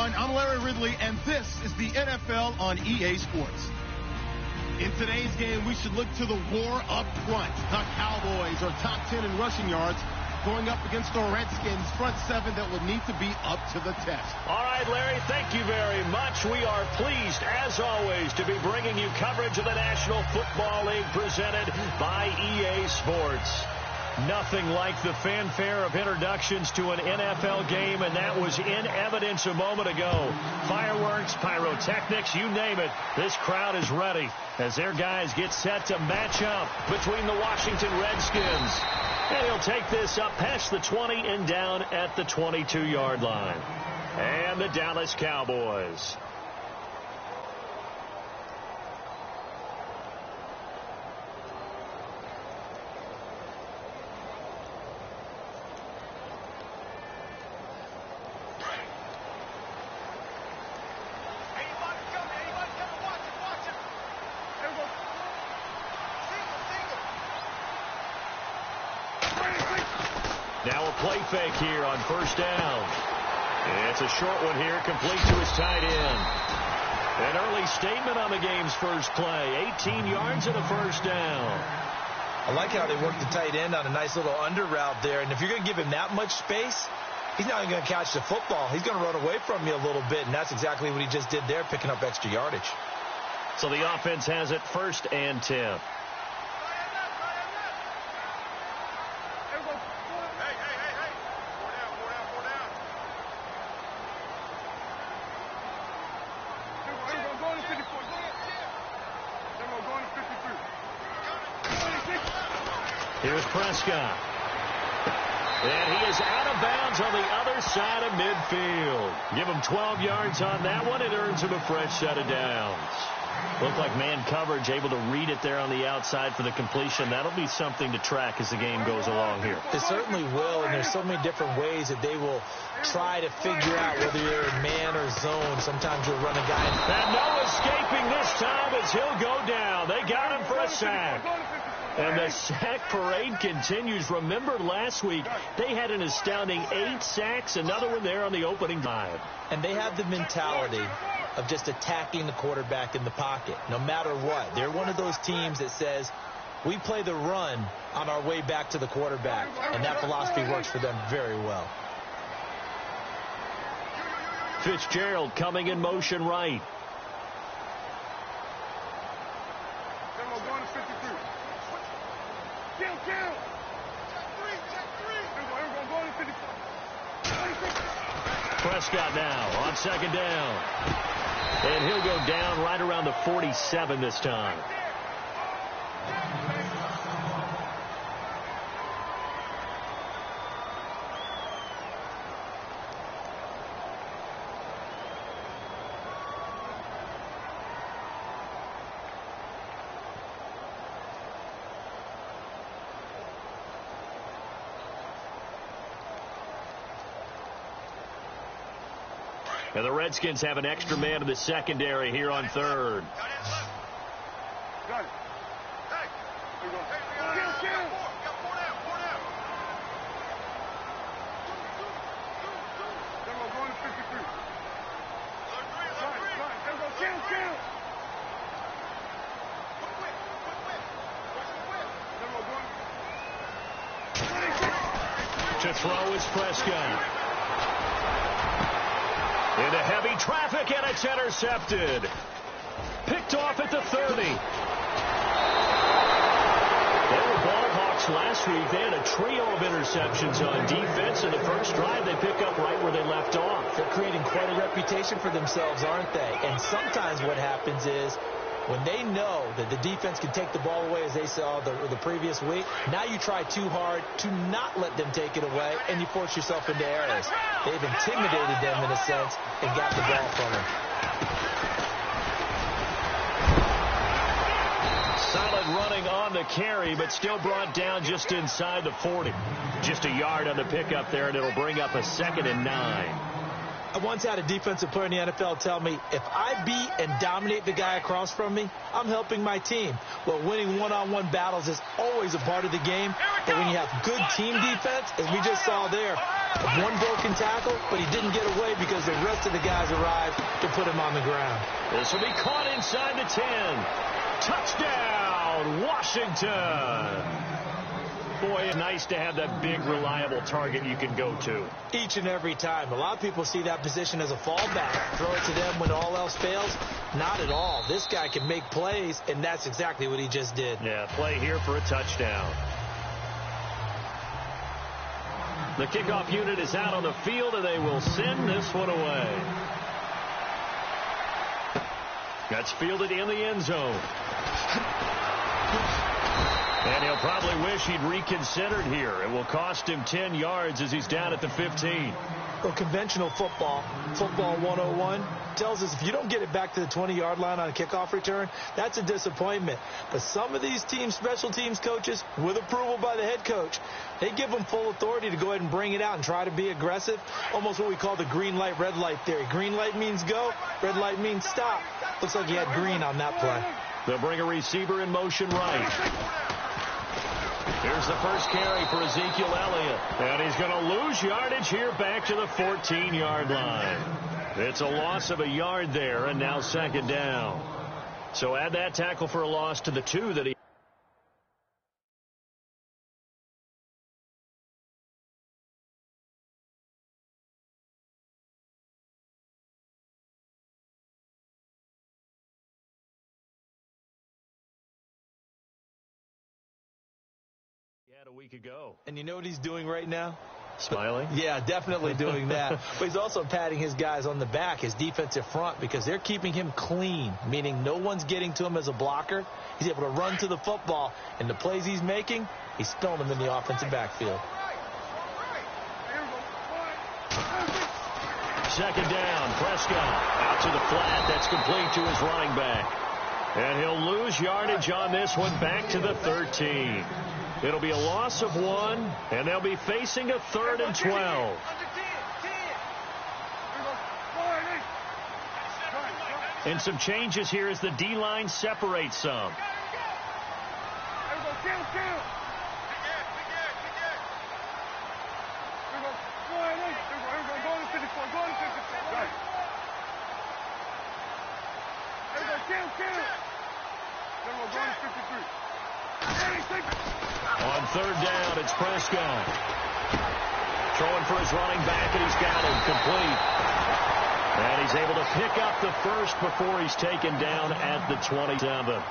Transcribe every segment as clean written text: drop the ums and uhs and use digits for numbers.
everyone. I'm Larry Ridley, and this is the NFL on EA Sports. In today's game, we should look to the war up front. The Cowboys are top 10 in rushing yards, going up against the Redskins front seven that will need to be up to the test. All right, Larry, thank you very much. We are pleased, as always, to be bringing you coverage of the National Football League presented by EA Sports. Nothing like the fanfare of introductions to an NFL game, and that was in evidence a moment ago. Fireworks, pyrotechnics, you name it. This crowd is ready as their guys get set to match up between the Washington Redskins. And he'll take this up past the 20 and down at the 22-yard line. And the Dallas Cowboys. Now a play fake here on first down. It's a short one here, complete to his tight end. An early statement on the game's first play. 18 yards and a first down. I like how they worked the tight end on a nice little under route there. And if you're going to give him that much space, he's not even going to catch the football. He's going to run away from you a little bit, and that's exactly what he just did there, picking up extra yardage. So the offense has it first and 10. Here's Prescott. And he is out of bounds on the other side of midfield. Give him 12 yards on that one. It earns him a fresh set of downs. Looked like man coverage, able to read it there on the outside for the completion. That'll be something to track as the game goes along here. It certainly will, and there's so many different ways that they will try to figure out whether you're in man or zone. Sometimes you'll run a guy. And no escaping this time as he'll go down. They got him for a sack. And the sack parade continues. Remember last week, they had an astounding 8 sacks, another one there on the opening drive. And they have the mentality of just attacking the quarterback in the pocket, no matter what. They're one of those teams that says, we play the run on our way back to the quarterback. And that philosophy works for them very well. Fitzgerald coming in motion right. Prescott now on second down. And he'll go down right around the 47 this time. And the Redskins have an extra man in the secondary here on third. To throw is Prescott. Into heavy traffic, and it's intercepted. Picked off at the 30. They were ball hawks last week. They had a trio of interceptions on defense. In the first drive, they pick up right where they left off. They're creating quite a reputation for themselves, aren't they? And sometimes what happens is, when they know that the defense can take the ball away, as they saw the previous week, now you try too hard to not let them take it away, and you force yourself into errors. They've intimidated them in a sense and got the ball from them. Solid running on the carry, but still brought down just inside the 40. Just a yard on the pickup there, and it'll bring up a 2nd and 9. I once had a defensive player in the NFL tell me, if I beat and dominate the guy across from me, I'm helping my team. Well, winning one-on-one battles is always a part of the game. But when you have good team defense, as we just saw there, One broken tackle, but he didn't get away because the rest of the guys arrived to put him on the ground. This will be caught inside the 10. Touchdown, Washington. Boy, nice to have that big, reliable target you can go to. Each and every time. A lot of people see that position as a fallback. Throw it to them when all else fails. Not at all. This guy can make plays, and that's exactly what he just did. Yeah, play here for a touchdown. The kickoff unit is out on the field, and they will send this one away. That's fielded in the end zone. And he'll probably wish he'd reconsidered here. It will cost him 10 yards as he's down at the 15. Well, conventional football 101, tells us if you don't get it back to the 20-yard line on a kickoff return, that's a disappointment. But some of these teams, special teams coaches, with approval by the head coach, they give them full authority to go ahead and bring it out and try to be aggressive, almost what we call the green light, red light theory. Green light means go, red light means stop. Looks like he had green on that play. They'll bring a receiver in motion right. Here's the first carry for Ezekiel Elliott. And he's going to lose yardage here back to the 14-yard line. It's a loss of a yard there, and now second down. So add that tackle for a loss to the 2 that he... had a week ago. And you know what he's doing right now? Smiling? Yeah, definitely doing that. But he's also patting his guys on the back, his defensive front, because they're keeping him clean, meaning no one's getting to him as a blocker. He's able to run to the football, and the plays he's making, he's throwing them in the offensive backfield. Second down, Prescott out to the flat. That's complete to his running back. And he'll lose yardage on this one back to the 13. It'll be a loss of 1, and they'll be facing a 3rd and 12. And some changes here as the D-line separates some. On 3rd down, it's Prescott. Throwing for his running back, and he's got him complete. And he's able to pick up the first before he's taken down at the 27.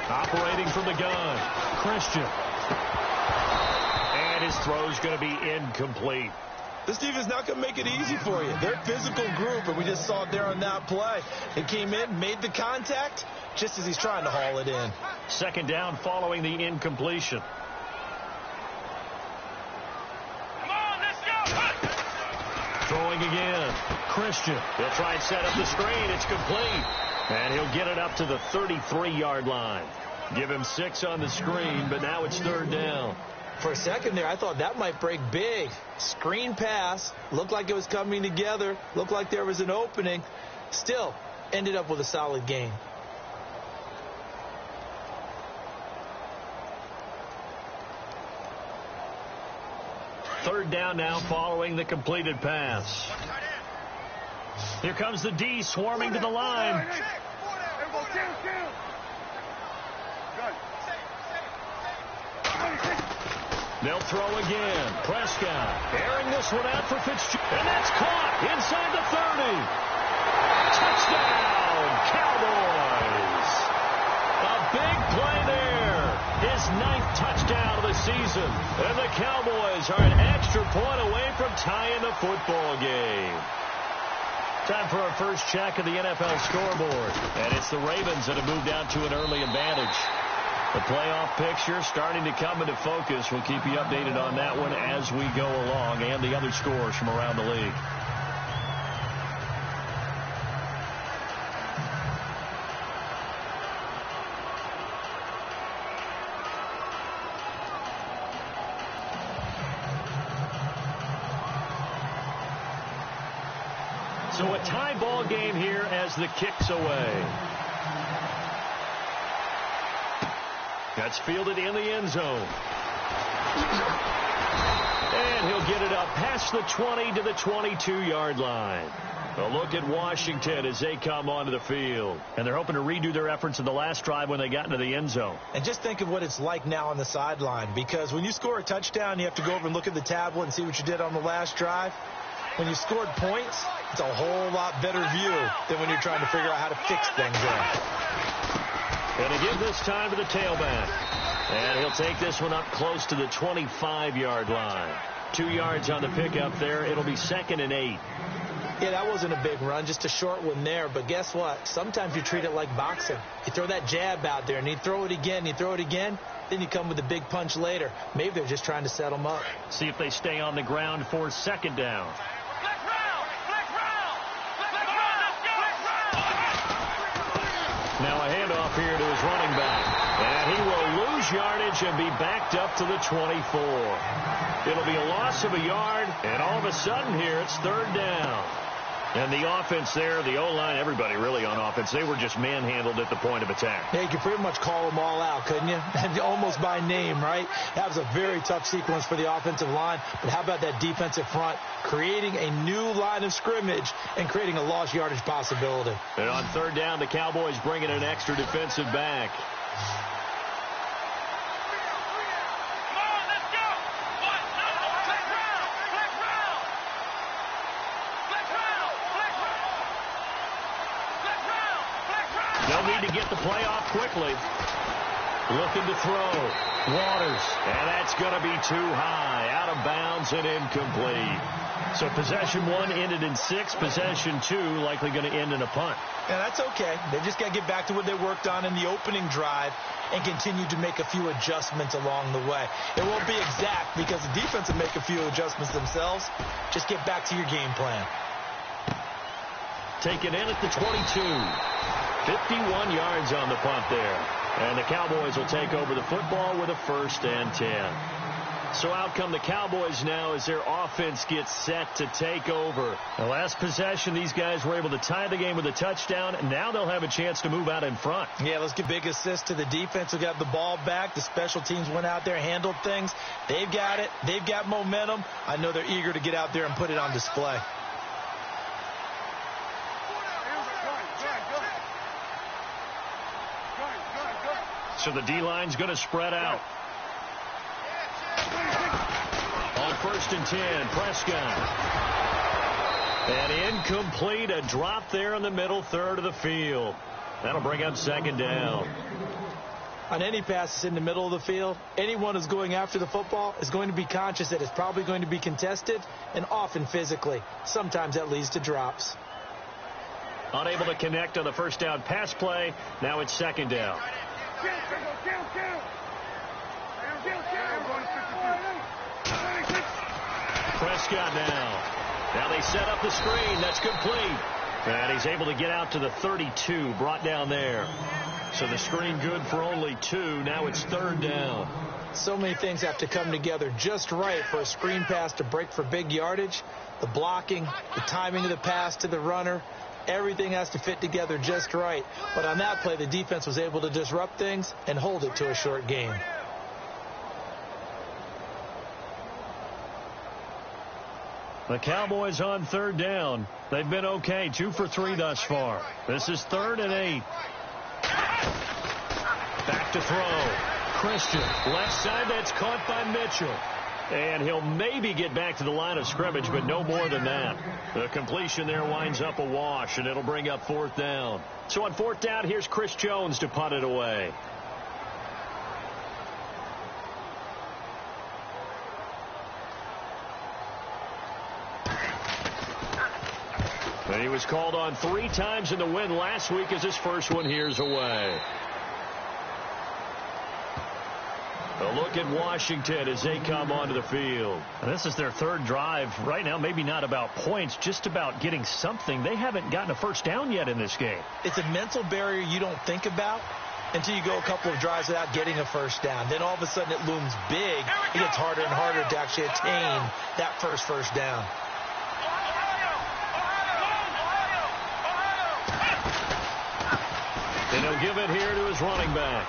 Operating from the gun, Christian. And his throw's going to be incomplete. This defense not going to make it easy for you. They're a physical group, and we just saw it there on that play. He came in, made the contact, just as he's trying to haul it in. Second down following the incompletion. Come on, let's go! Throwing again, Christian. He'll try and set up the screen. It's complete. And he'll get it up to the 33-yard line. Give him 6 on the screen, but now it's 3rd down. For a second there, I thought that might break big. Screen pass. Looked like it was coming together. Looked like there was an opening. Still, ended up with a solid gain. Third down now following the completed pass. Here comes the D swarming to the line. They'll throw again. Prescott airing this one out for Fitzgerald. And that's caught inside the 30. Touchdown, Cowboys. A big play there. His 9th touchdown of the season. And the Cowboys are an extra point away from tying the football game. Time for our first check of the NFL scoreboard. And it's the Ravens that have moved out to an early advantage. The playoff picture starting to come into focus. We'll keep you updated on that one as we go along, and the other scores from around the league. So a tie ball game here as the kick's away. That's fielded in the end zone. And he'll get it up past the 20 to the 22-yard line. A look at Washington as they come onto the field. And they're hoping to redo their efforts in the last drive when they got into the end zone. And just think of what it's like now on the sideline. Because when you score a touchdown, you have to go over and look at the tablet and see what you did on the last drive. When you scored points, it's a whole lot better view than when you're trying to figure out how to fix things there. And to give this time to the tailback. And he'll take this one up close to the 25-yard line. 2 yards on the pickup there. It'll be 2nd and 8. Yeah, that wasn't a big run, just a short one there. But guess what? Sometimes you treat it like boxing. You throw that jab out there, and you throw it again, you throw it again. Then you come with a big punch later. Maybe they're just trying to set them up. See if they stay on the ground for 2nd down. Now a handoff here to his running back. And he will lose yardage and be backed up to the 24. It'll be a loss of a yard, and all of a sudden here it's 3rd down. And the offense there, the O-line, everybody really on offense, they were just manhandled at the point of attack. Yeah, you could pretty much call them all out, couldn't you? Almost by name, right? That was a very tough sequence for the offensive line. But how about that defensive front creating a new line of scrimmage and creating a lost yardage possibility? And on 3rd down, the Cowboys bring in an extra defensive back. They'll need to get the play off quickly. Looking to throw. Waters. And that's going to be too high. Out of bounds and incomplete. So possession 1 ended in 6. Possession 2 likely going to end in a punt. Yeah, that's okay. They just got to get back to what they worked on in the opening drive and continue to make a few adjustments along the way. It won't be exact because the defense will make a few adjustments themselves. Just get back to your game plan. Take it in at the 22. 51 yards on the punt there. And the Cowboys will take over the football with a 1st and 10. So out come the Cowboys now as their offense gets set to take over. The last possession, these guys were able to tie the game with a touchdown. And now they'll have a chance to move out in front. Yeah, let's give big assist to the defense who got the ball back. The special teams went out there, handled things. They've got it. They've got momentum. I know they're eager to get out there and put it on display. So the D-line's going to spread out. On 1st and 10, Prescott. And incomplete, a drop there in the middle third of the field. That'll bring up 2nd down. On any passes in the middle of the field, anyone who's going after the football is going to be conscious that it's probably going to be contested and often physically. Sometimes that leads to drops. Unable to connect on the 1st down pass play. Now it's 2nd down. Prescott now. Now they set up the screen. That's complete. And he's able to get out to the 32. Brought down there. So the screen good for only 2. Now it's 3rd down. So many things have to come together just right for a screen pass to break for big yardage. The blocking, the timing of the pass to the runner. Everything has to fit together just right. But on that play, the defense was able to disrupt things and hold it to a short gain. The Cowboys on 3rd down. They've been okay. 2 for 3 thus far. This is 3rd and 8. Back to throw. Christian. Left side, that's caught by Mitchell. And he'll maybe get back to the line of scrimmage, but no more than that. The completion there winds up a wash, and it'll bring up 4th down. So on 4th down, here's Chris Jones to punt it away. And he was called on 3 times in the win last week as his first one here's away. A look at Washington as they come onto the field. And this is their 3rd drive. Right now, maybe not about points, just about getting something. They haven't gotten a first down yet in this game. It's a mental barrier you don't think about until you go a couple of drives without getting a first down. Then all of a sudden it looms big. It gets harder and harder to actually attain that first down. And he'll give it here to his running back.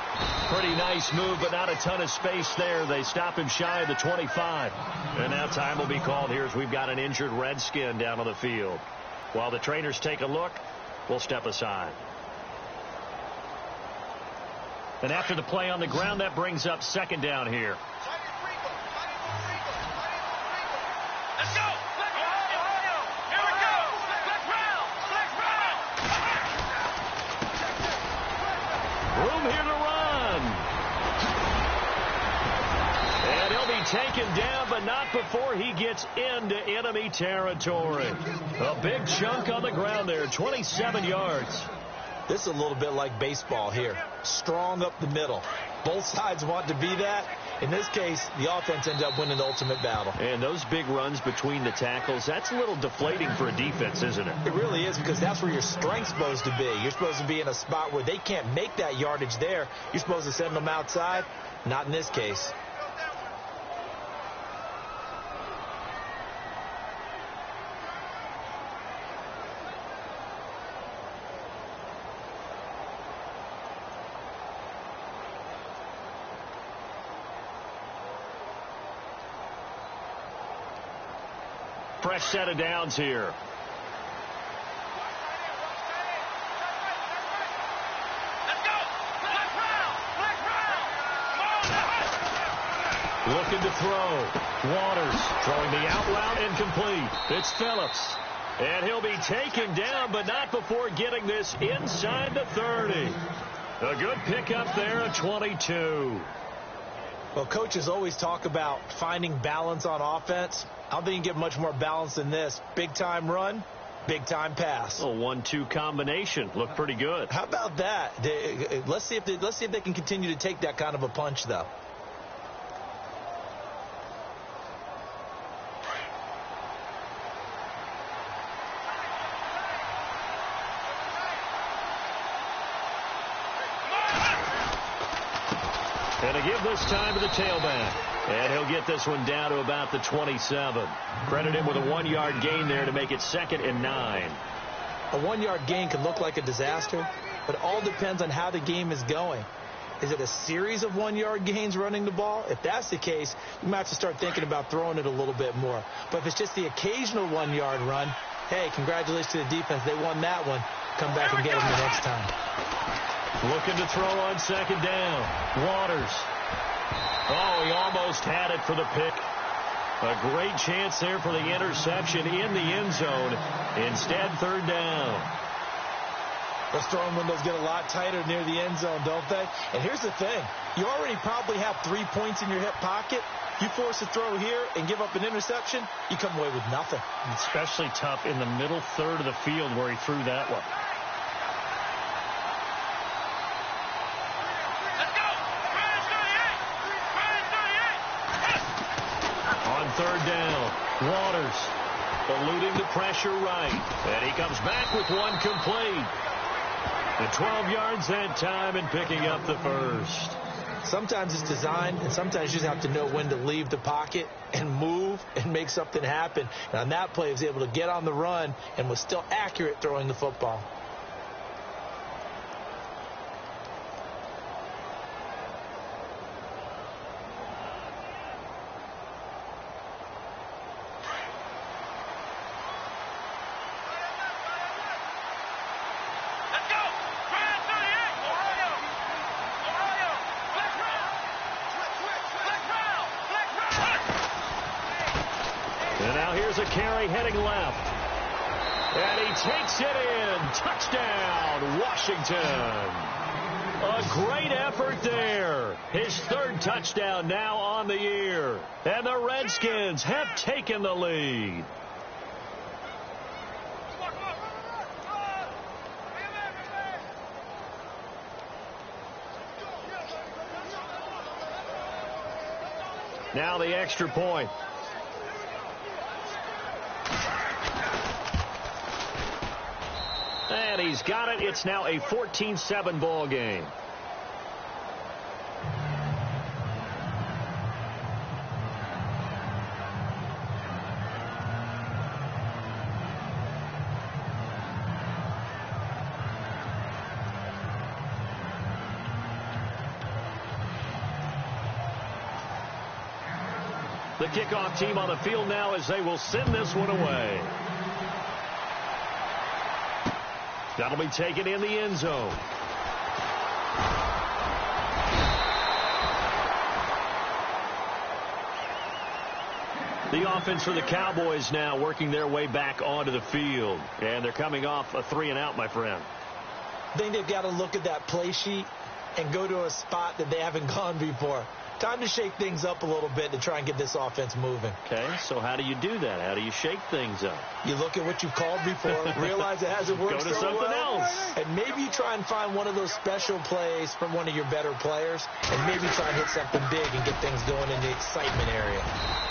Pretty nice move, but not a ton of space there. They stop him shy of the 25. And now time will be called here as we've got an injured Redskin down on the field. While the trainers take a look, we'll step aside. And after the play on the ground, that brings up 2nd down here. Let's go! Here we go! Room here to run. And he'll be taken down, but not before he gets into enemy territory. A big chunk on the ground there, 27 yards. This is a little bit like baseball here. Strong up the middle. Both sides want to be that. In this case, the offense ends up winning the ultimate battle. And those big runs between the tackles, that's a little deflating for a defense, isn't it? It really is, because that's where your strength's supposed to be. You're supposed to be in a spot where they can't make that yardage there. You're supposed to send them outside. Not in this case. Fresh set of downs here. Let's go! Black round! Looking to throw. Waters throwing the out route incomplete. It's Phillips. And he'll be taken down, but not before getting this inside the 30. A good pickup there at 22. Well, coaches always talk about finding balance on offense. I don't think you can get much more balance than this. Big-time run, big-time pass. A 1-2 combination. Looked pretty good. How about that? Let's see if they can continue to take that kind of a punch, though. And to give this time to the tailback. And he'll get this one down to about the 27. Credit him with a 1-yard gain there to make it 2nd and 9. A 1-yard gain can look like a disaster, but it all depends on how the game is going. Is it a series of 1-yard gains running the ball? If that's the case, you might have to start thinking about throwing it a little bit more. But if it's just the occasional 1-yard run, hey, congratulations to the defense. They won that one. Come back and get them the next time. Looking to throw on 2nd down. Waters. Oh, he almost had it for the pick. A great chance there for the interception in the end zone. Instead, 3rd down. Those throwing windows get a lot tighter near the end zone, don't they? And here's the thing. You already probably have 3 points in your hip pocket. You force a throw here and give up an interception, you come away with nothing. Especially tough in the middle third of the field where he threw that one. On 3rd down, Waters eluding the pressure right. And he comes back with one complete. The 12 yards that time and picking up the first. Sometimes it's designed, and sometimes you just have to know when to leave the pocket and move and make something happen. And on that play, he was able to get on the run and was still accurate throwing the football. A carry heading left. And he takes it in. Touchdown, Washington. A great effort there. His 3rd touchdown now on the year. And the Redskins have taken the lead. Now the extra point. And he's got it. It's now a 14-7 ball game. The kickoff team on the field now as they will send this one away. That'll be taken in the end zone. The offense for the Cowboys now working their way back onto the field. And they're coming off a 3-and-out, my friend. I think they've got to look at that play sheet and go to a spot that they haven't gone before. Time to shake things up a little bit to try and get this offense moving. Okay, so how do you do that? How do you shake things up? You look at what you've called before, realize it hasn't worked so so something well, else. and maybe you try and find one of those special plays from one of your better players, and maybe try and hit something big and get things going in the excitement area.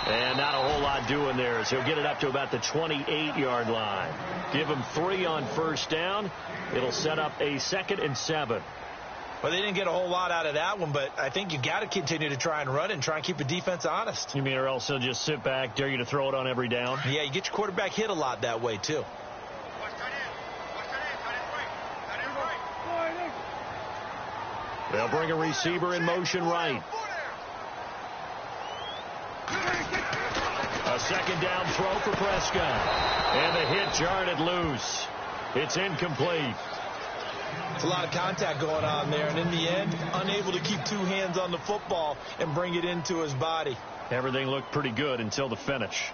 And not a whole lot doing there, so he'll get it up to about the 28-yard line. Give him 3 on first down. It'll set up a 2nd and 7. Well, they didn't get a whole lot out of that one, but I think you got to continue to try and run and try and keep the defense honest. You mean or else he'll just sit back, dare you to throw it on every down? Yeah, you get your quarterback hit a lot that way, too. They'll bring a receiver in motion right. A 2nd down throw for Prescott. And the hit jarred it loose. It's incomplete. It's a lot of contact going on there, and in the end, unable to keep 2 hands on the football and bring it into his body. Everything looked pretty good until the finish.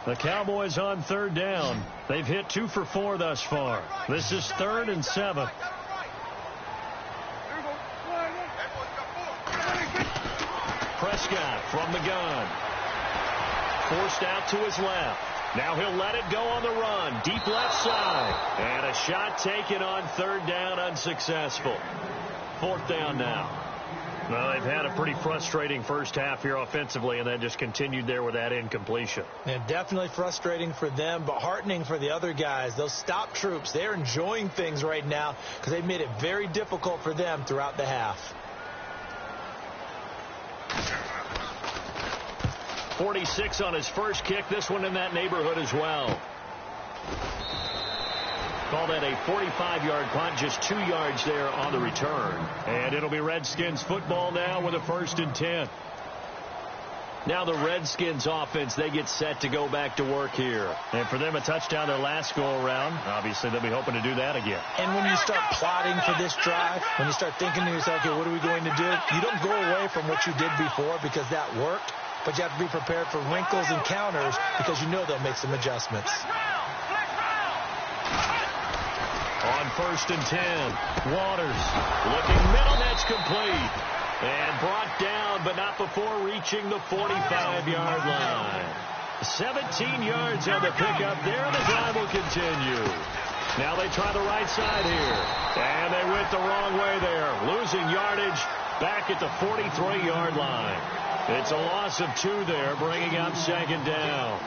The Cowboys on 3rd down. They've hit 2 for 4 thus far. This is 3rd and 7. Prescott from the gun. Forced out to his left. Now he'll let it go on the run. Deep left side. And a shot taken on 3rd down, unsuccessful. 4th down now. Well, they've had a pretty frustrating first half here offensively, and then just continued there with that incompletion. Yeah, definitely frustrating for them, but heartening for the other guys. Those stop troops, they're enjoying things right now because they've made it very difficult for them throughout the half. 46 on his first kick. This one in that neighborhood as well. Call that a 45-yard punt, just 2 yards there on the return. And it'll be Redskins football now with a 1st and 10. Now the Redskins offense, they get set to go back to work here. And for them, a touchdown their last go-around. Obviously, they'll be hoping to do that again. And when you start plotting for this drive, when you start thinking to yourself, okay, what are we going to do? You don't go away from what you did before because that worked. But you have to be prepared for wrinkles and counters because you know they'll make some adjustments. On 1st and 10, Waters looking middle, that's complete. And brought down, but not before reaching the 45-yard line. 17 yards on the pickup there, and the drive will continue. Now they try the right side here. And they went the wrong way there, losing yardage back at the 43-yard line. It's a loss of 2 there, bringing up 2nd down.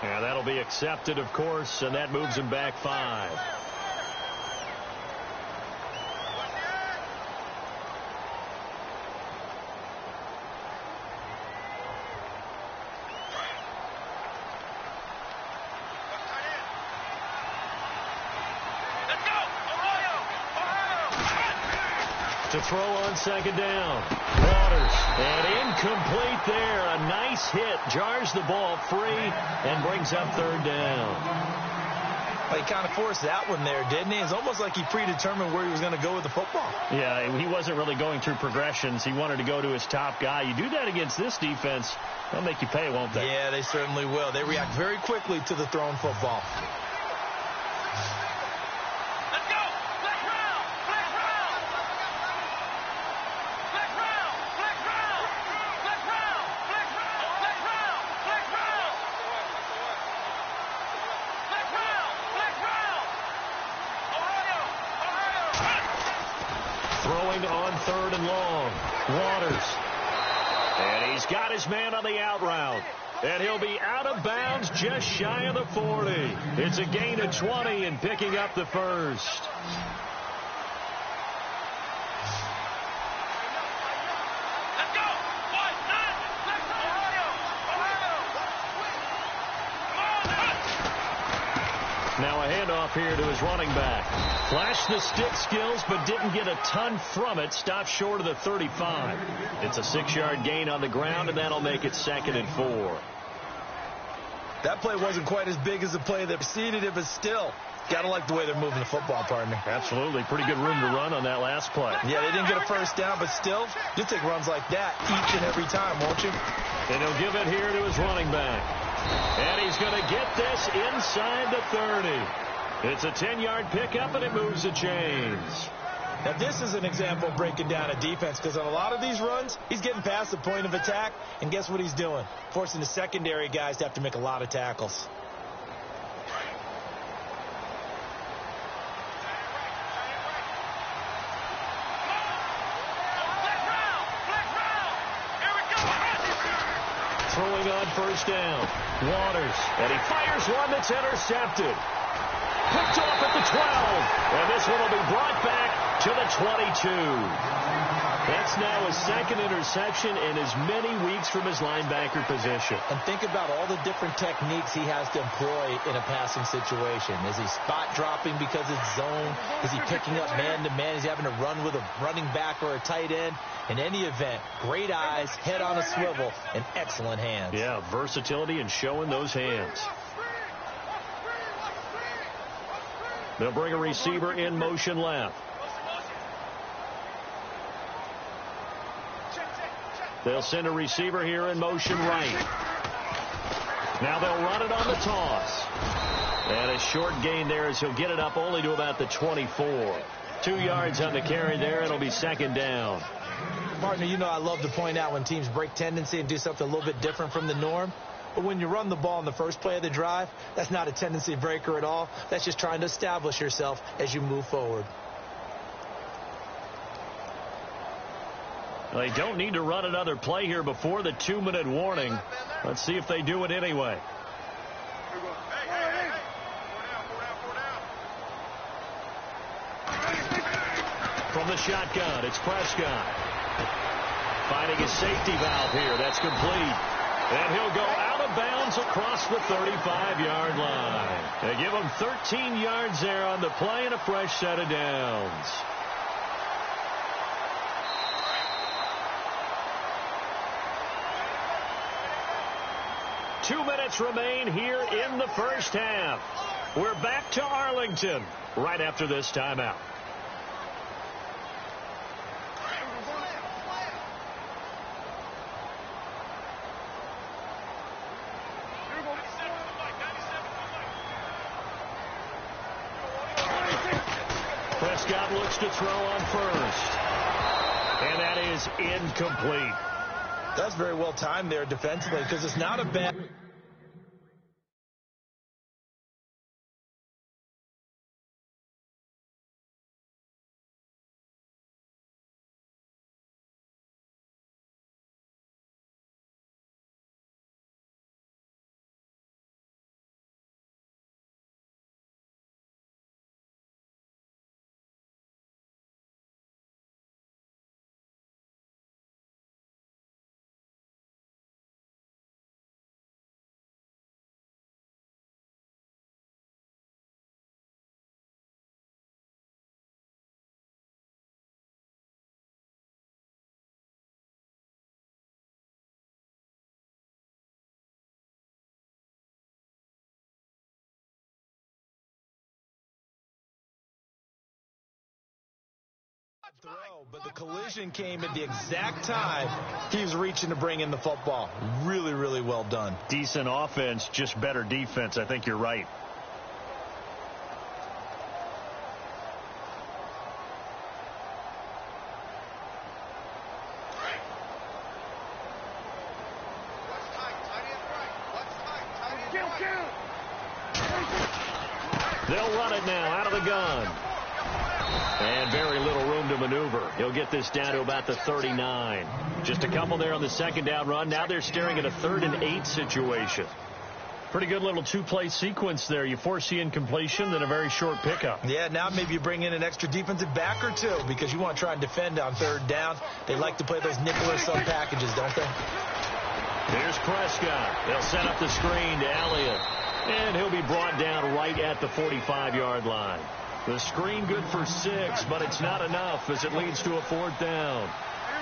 Yeah, that'll be accepted, of course, and that moves him back 5. To throw on second down. Waters. And incomplete there. A nice hit. Jars the ball free and brings up third down. Well, he kind of forced that one there, didn't he? It's almost like he predetermined where he was going to go with the football. Yeah, he wasn't really going through progressions. He wanted to go to his top guy. You do that against this defense, they'll make you pay, won't they? Yeah, they certainly will. They react very quickly to the thrown football. Throwing on third and long. Waters. And he's got his man on the out route. And he'll be out of bounds just shy of the 40. It's a gain of 20 and picking up the first. Now a handoff here to his running back. Flashed the stick skills, but didn't get a ton from it. Stopped short of the 35. It's a 6-yard gain on the ground, and that'll make it 2nd and 4. That play wasn't quite as big as the play that preceded it, but still, got to like the way they're moving the football, partner. Absolutely. Pretty good room to run on that last play. Yeah, they didn't get a first down, but still, you'll take runs like that each and every time, won't you? And he'll give it here to his running back. And he's going to get this inside the 30. It's a 10-yard pickup, and it moves the chains. Now, this is an example of breaking down a defense, because on a lot of these runs, he's getting past the point of attack, and guess what he's doing? Forcing the secondary guys to have to make a lot of tackles. Throwing on first down. Waters. And he fires one that's intercepted. Picked off at the 12. And this one will be brought back to the 22. That's now his second interception in as many weeks from his linebacker position. And think about all the different techniques he has to employ in a passing situation. Is he spot dropping because it's zone? Is he picking up man-to-man? Is he having to run with a running back or a tight end? In any event, great eyes, head on a swivel, and excellent hands. Yeah, versatility and showing those hands. They'll bring a receiver in motion left. They'll send a receiver here in motion right. Now they'll run it on the toss. And a short gain there as he'll get it up only to about the 24. 2 yards on the carry there. It'll be second down. Partner, you know I love to point out when teams break tendency and do something a little bit different from the norm. But when you run the ball in the first play of the drive, that's not a tendency breaker at all. That's just trying to establish yourself as you move forward. They don't need to run another play here before the 2-minute warning. Let's see if they do it anyway. From the shotgun, it's Prescott. Finding his safety valve here. That's complete. And he'll go out of bounds across the 35-yard line. They give him 13 yards there on the play and a fresh set of downs. Two minutes remain here in the first half. We're back to Arlington right after this timeout. Prescott looks to throw on first. And that is incomplete. That's very well timed there defensively, because it's not a bad... Throw, but the collision came at the exact time he was reaching to bring in the football. Really, really well done. Decent offense, just better defense. I think you're right. They'll run it now out of the gun. And very little room to maneuver. He'll get this down to about the 39. Just a couple there on the second down run. Now they're staring at a 3rd and 8 situation. Pretty good little two-play sequence there. You force the incompletion, then a very short pickup. Yeah, now maybe you bring in an extra defensive back or two because you want to try and defend on 3rd down. They like to play those nickel or sub packages, don't they? Here's Prescott. They'll set up the screen to Elliott. And he'll be brought down right at the 45-yard line. The screen good for 6, but it's not enough as it leads to a 4th down.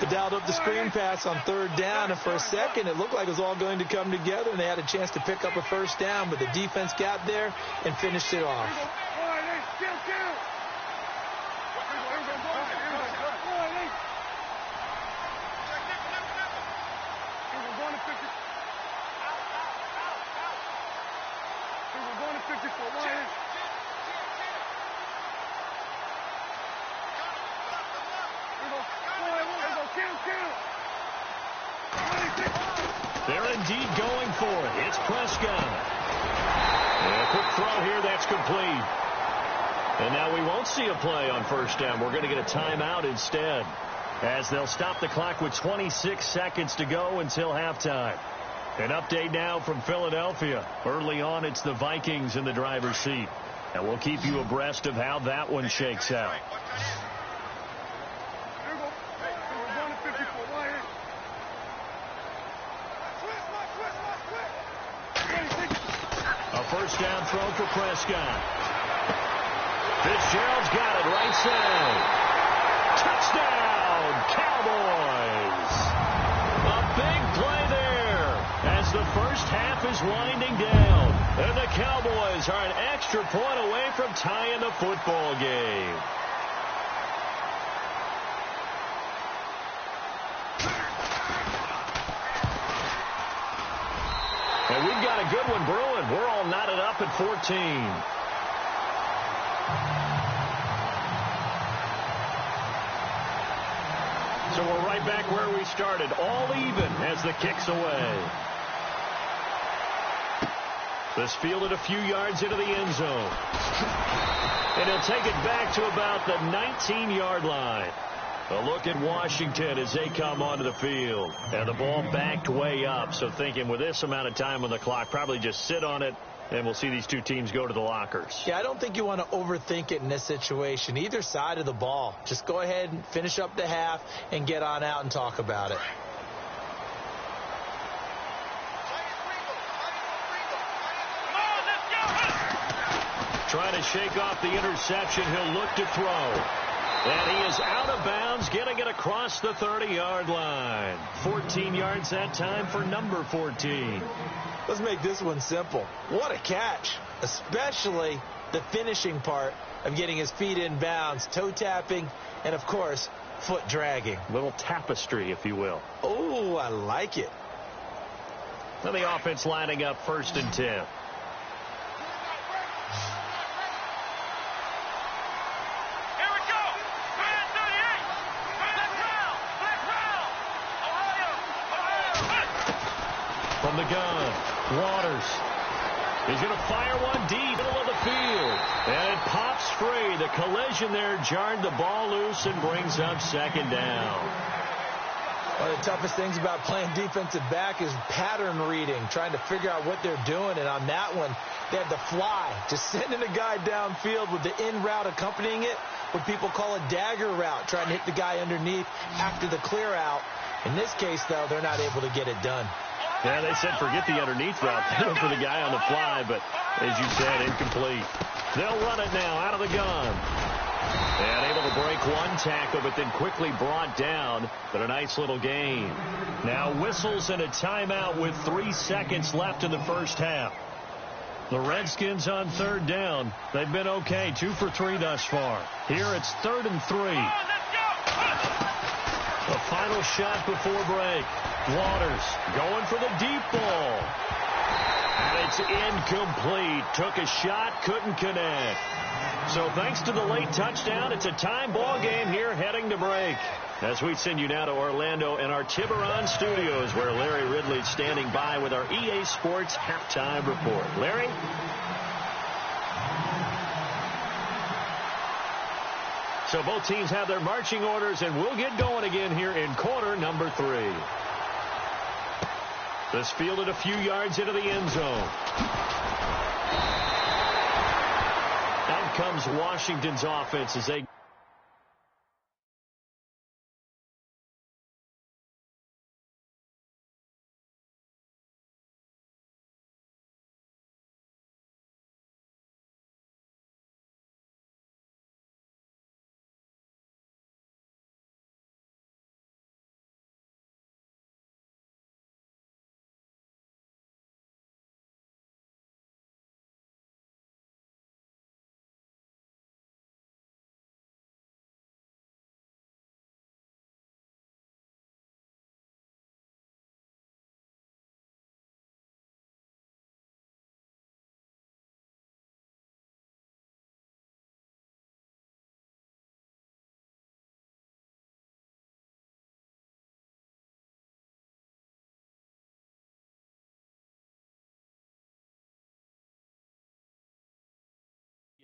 They dialed up the screen pass on 3rd down, and for a second it looked like it was all going to come together, and they had a chance to pick up a 1st down, but the defense got there and finished it off. They're indeed going for it. It's Prescott. And a quick throw here that's complete. And now we won't see a play on 1st down. We're going to get a timeout instead, as they'll stop the clock with 26 seconds to go until halftime. An update now from Philadelphia. Early on, it's the Vikings in the driver's seat. And we'll keep you abreast of how that one shakes out. A 1st down throw for Prescott. Fitzgerald's got it right side. Touchdown, Cowboys. A big play there as the first half is winding down. And the Cowboys are an extra point away from tying the football game. And we've got a good one brewing. We're all knotted up at 14. So we're right back where we started, all even as the kick's away. This fielded a few yards into the end zone. And he'll take it back to about the 19-yard line. A look at Washington as they come onto the field. And the ball backed way up. So thinking with this amount of time on the clock, probably just sit on it, and we'll see these two teams go to the lockers. Yeah, I don't think you want to overthink it in this situation. Either side of the ball. Just go ahead and finish up the half and get on out and talk about it. Trying to shake off the interception. He'll look to throw. And he is out of bounds, getting it across the 30-yard line. 14 yards that time for number 14. Let's make this one simple. What a catch, especially the finishing part of getting his feet in bounds, toe tapping, and, of course, foot dragging. Little tapestry, if you will. Oh, I like it. Now the offense lining up 1st and 10. From the gun, Waters is going to fire one deep, middle of the field. And it pops free. The collision there jarred the ball loose and brings up 2nd down. One of the toughest things about playing defensive back is pattern reading, trying to figure out what they're doing. And on that one, they had the fly, just sending a guy downfield with the in route accompanying it, what people call a dagger route, trying to hit the guy underneath after the clear out. In this case, though, they're not able to get it done. Yeah, they said forget the underneath route. They went for the guy on the fly, but as you said, incomplete. They'll run it now out of the gun. And able to break one tackle, but then quickly brought down. But a nice little gain. Now whistles and a timeout with 3 seconds left in the first half. The Redskins on 3rd down. They've been okay, 2 for 3 thus far. Here it's 3rd and 3. The final shot before break. Waters going for the deep ball. And it's incomplete. Took a shot, couldn't connect. So thanks to the late touchdown, it's a time ball game here heading to break. As we send you now to Orlando and our Tiburon studios, where Larry Ridley's standing by with our EA Sports halftime report. Larry? So both teams have their marching orders, and we'll get going again here in quarter number 3. This fielded a few yards into the end zone. Out comes Washington's offense as they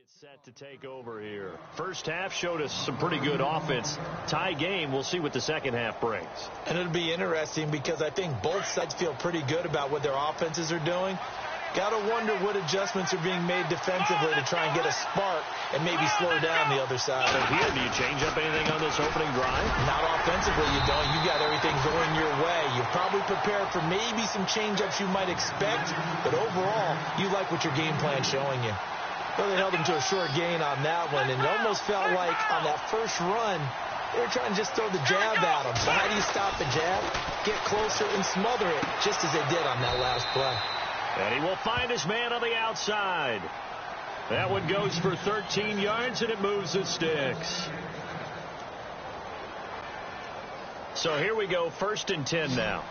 get set to take over here. First half showed us some pretty good offense. Tie game. We'll see what the second half brings. And it'll be interesting because I think both sides feel pretty good about what their offenses are doing. Got to wonder what adjustments are being made defensively to try and get a spark and maybe slow down the other side. So here, do you change up anything on this opening drive? Not offensively, you don't. You got everything going your way. You're probably prepared for maybe some change-ups you might expect, but overall, you like what your game plan's showing you. Well, they held them to a short gain on that one, and it almost felt like on that first run, they were trying to just throw the jab at them. So how do you stop the jab? Get closer and smother it, just as they did on that last play. And he will find his man on the outside. That one goes for 13 yards, and it moves the sticks. So here we go, 1st and 10 now.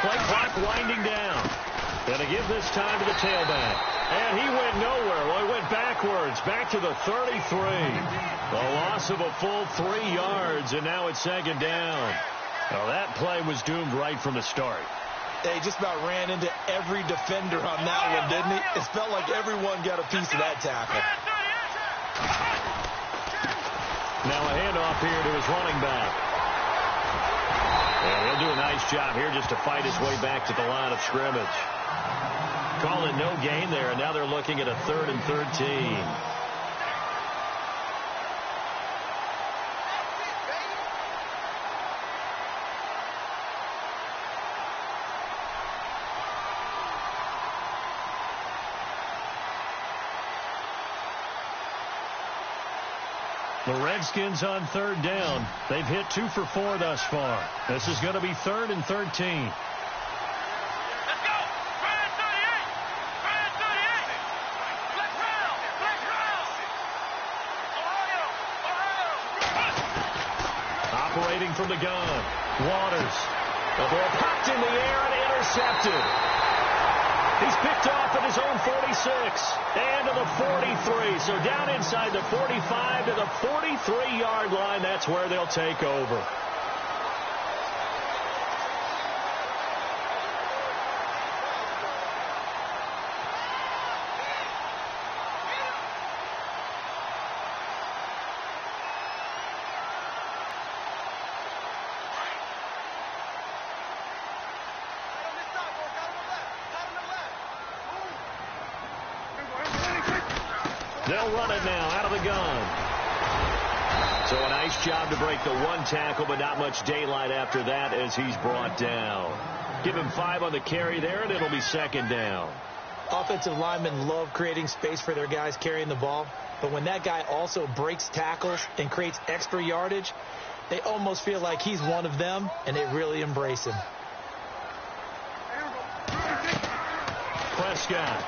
Play clock winding down. Going to give this time to the tailback. And he went nowhere. Well, he went backwards, back to the 33. The loss of a full 3 yards, and now it's 2nd down. Well, that play was doomed right from the start. They just about ran into every defender on that one, didn't he? It felt like everyone got a piece of that tackle. Now a handoff here to his running back. Yeah, he'll do a nice job here just to fight his way back to the line of scrimmage. Calling no gain there, and now they're looking at a 3rd and 13. The Redskins on 3rd down. They've hit 2 for 4 thus far. This is going to be 3rd and 13. Let's go! 3rd and 38! 3rd and 38! Let's round! Let's round! Ohio! Operating from the gun. Waters. The ball popped in the air and intercepted. He's picked off at his own 46 and to the 43. So down inside the 45 to the 43-yard line. That's where they'll take over. They'll run it now out of the gun. So a nice job to break the 1 tackle, but not much daylight after that as he's brought down. Give him 5 on the carry there, and it'll be 2nd down. Offensive linemen love creating space for their guys carrying the ball, but when that guy also breaks tackles and creates extra yardage, they almost feel like he's one of them, and they really embrace him. Prescott.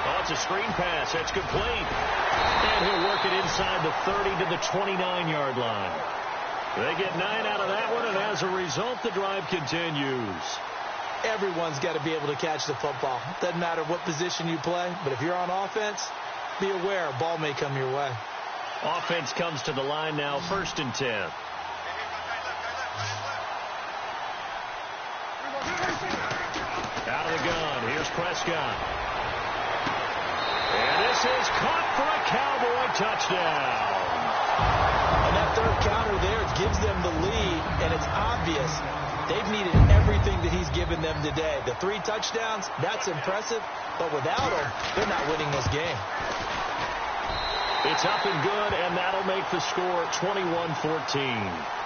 Oh, it's a screen pass. That's complete. And he'll work it inside the 30 to the 29-yard line. They get 9 out of that one, and as a result, the drive continues. Everyone's got to be able to catch the football. Doesn't matter what position you play, but if you're on offense, be aware a ball may come your way. Offense comes to the line now, 1st and 10. Out of the gun, here's Prescott. And this is caught for a Cowboy touchdown. On that third counter there, it gives them the lead, and it's obvious they've needed everything that he's given them today. The 3 touchdowns, that's impressive, but without him, they're not winning this game. It's up and good, and that'll make the score 21-14.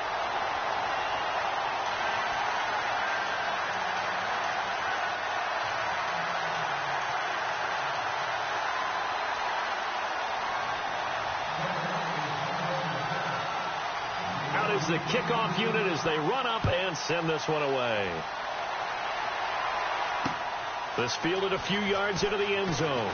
The kickoff unit as they run up and send this one away. This fielded a few yards into the end zone.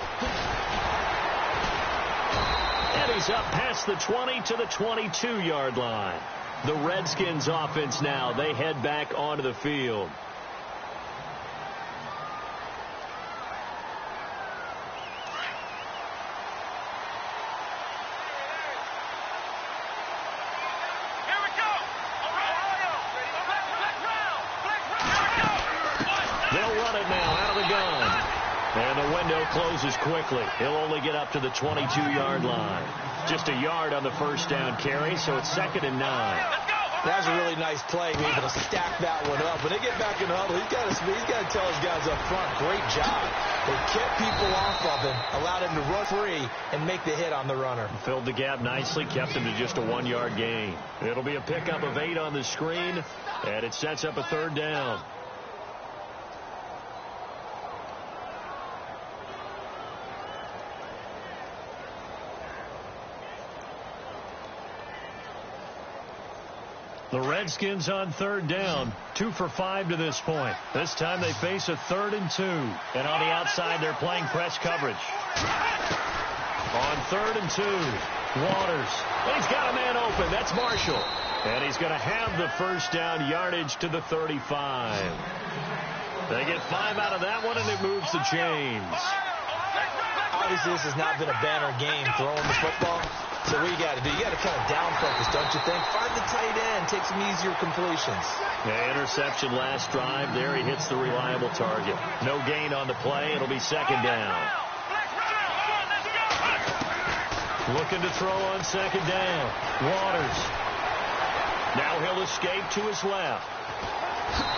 And he's up past the 20 to the 22-yard line. The Redskins offense now, they head back onto the field. Closes quickly. He'll only get up to the 22-yard line. Just a yard on the first down carry, so it's 2nd and 9. That was a really nice play, able to stack that one up. When they get back in the huddle, he's got to tell his guys up front, great job. They kept people off of him, allowed him to run free and make the hit on the runner. Filled the gap nicely, kept him to just a 1-yard gain. It'll be a pickup of 8 on the screen, and it sets up a 3rd down. The Redskins on 3rd down, 2 for 5 to this point. This time they face a 3rd and 2. And on the outside, they're playing press coverage. On 3rd and 2, Waters. He's got a man open. That's Marshall. And he's going to have the first down yardage to the 35. They get 5 out of that one, and it moves the chains. Obviously, this has not been a banner game throwing the football. So what you got to do, you got to kind of down focus, don't you think? Find the tight end, take some easier completions. Yeah, interception last drive. There he hits the reliable target. No gain on the play. It'll be 2nd down. Looking to throw on 2nd down. Waters. Now he'll escape to his left.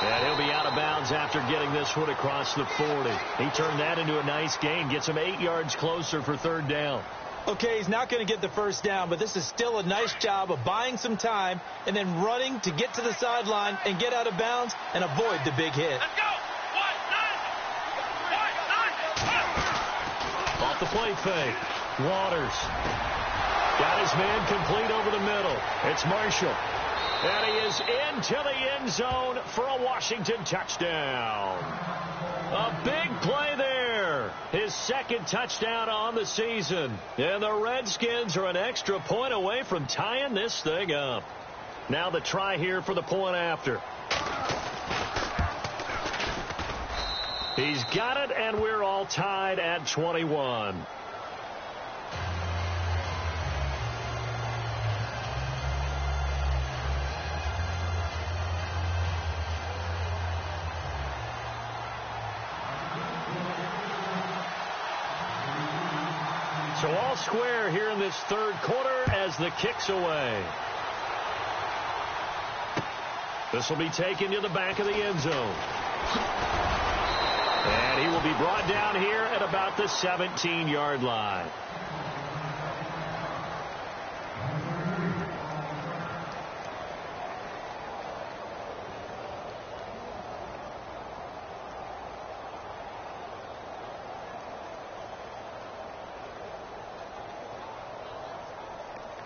And he'll be out of bounds after getting this one across the 40. He turned that into a nice gain. Gets him 8 yards closer for 3rd down. Okay, he's not going to get the first down, but this is still a nice job of buying some time and then running to get to the sideline and get out of bounds and avoid the big hit. Let's go! Off the play fake. Waters. Got his man complete over the middle. It's Marshall. And he is into the end zone for a Washington touchdown. A big play there. His 2nd touchdown on the season. And the Redskins are an extra point away from tying this thing up. Now the try here for the point after. He's got it, and we're all tied at 21. So all square here in this 3rd quarter as the kick's away. This will be taken to the back of the end zone. And he will be brought down here at about the 17-yard line.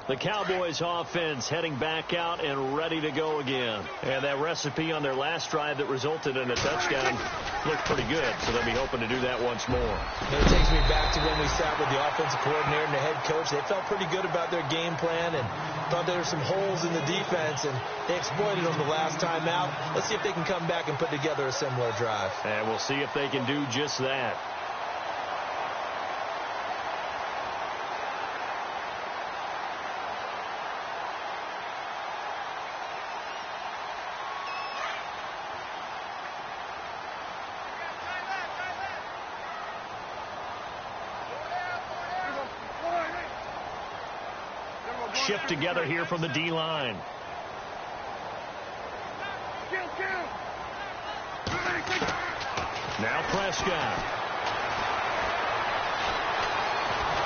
The Cowboys offense heading back out and ready to go again. And that recipe on their last drive that resulted in a touchdown looked pretty good, so they'll be hoping to do that once more. It takes me back to when we sat with the offensive coordinator and the head coach. They felt pretty good about their game plan and thought there were some holes in the defense, and they exploited them the last time out. Let's see if they can come back and put together a similar drive. And we'll see if they can do just that. Shift together here from the D-line. Now Prescott.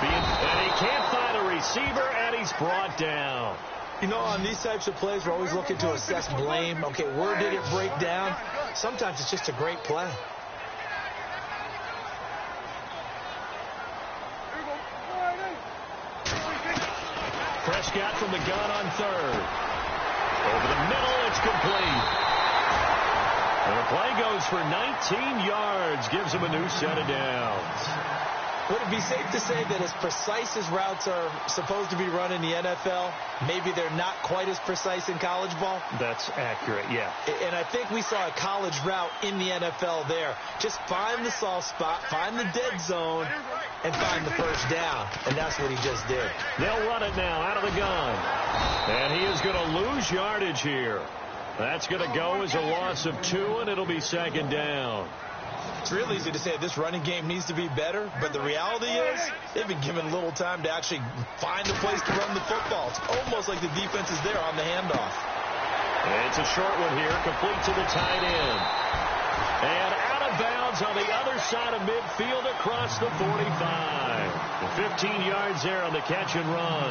And he can't find a receiver, and he's brought down. You know, on these types of plays, we're always looking to assess blame. Okay, where did it break down? Sometimes it's just a great play. Prescott from the gun on third. Over the middle, it's complete. And the play goes for 19 yards, gives him a new set of downs. Would it be safe to say that as precise as routes are supposed to be run in the NFL, maybe they're not quite as precise in college ball? That's accurate, yeah. And I think we saw a college route in the NFL there. Just find the soft spot, find the dead zone, and find the first down. And that's what he just did. They'll run it now out of the gun. And he is going to lose yardage here. That's going to go as a loss of 2, and it'll be second down. It's real easy to say this running game needs to be better, but the reality is they've been given little time to actually find a place to run the football. It's almost like the defense is there on the handoff. And it's a short one here, complete to the tight end. And out of bounds on the other side of midfield across the 45. 15 yards there on the catch and run.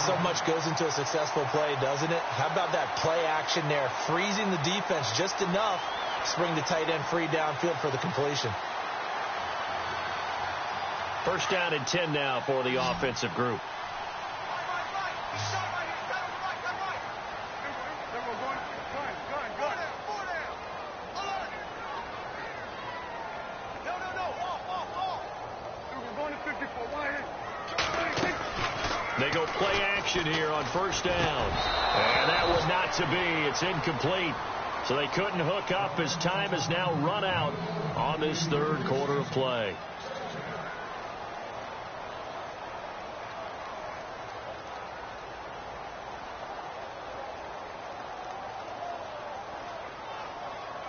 So much goes into a successful play, doesn't it? How about that play action there, freezing the defense just enough to bring the tight end free downfield for the completion. First down and 10 now for the offensive group. They go play action here on first down. And that was not to be. It's incomplete. So they couldn't hook up as time has now run out on this third quarter of play.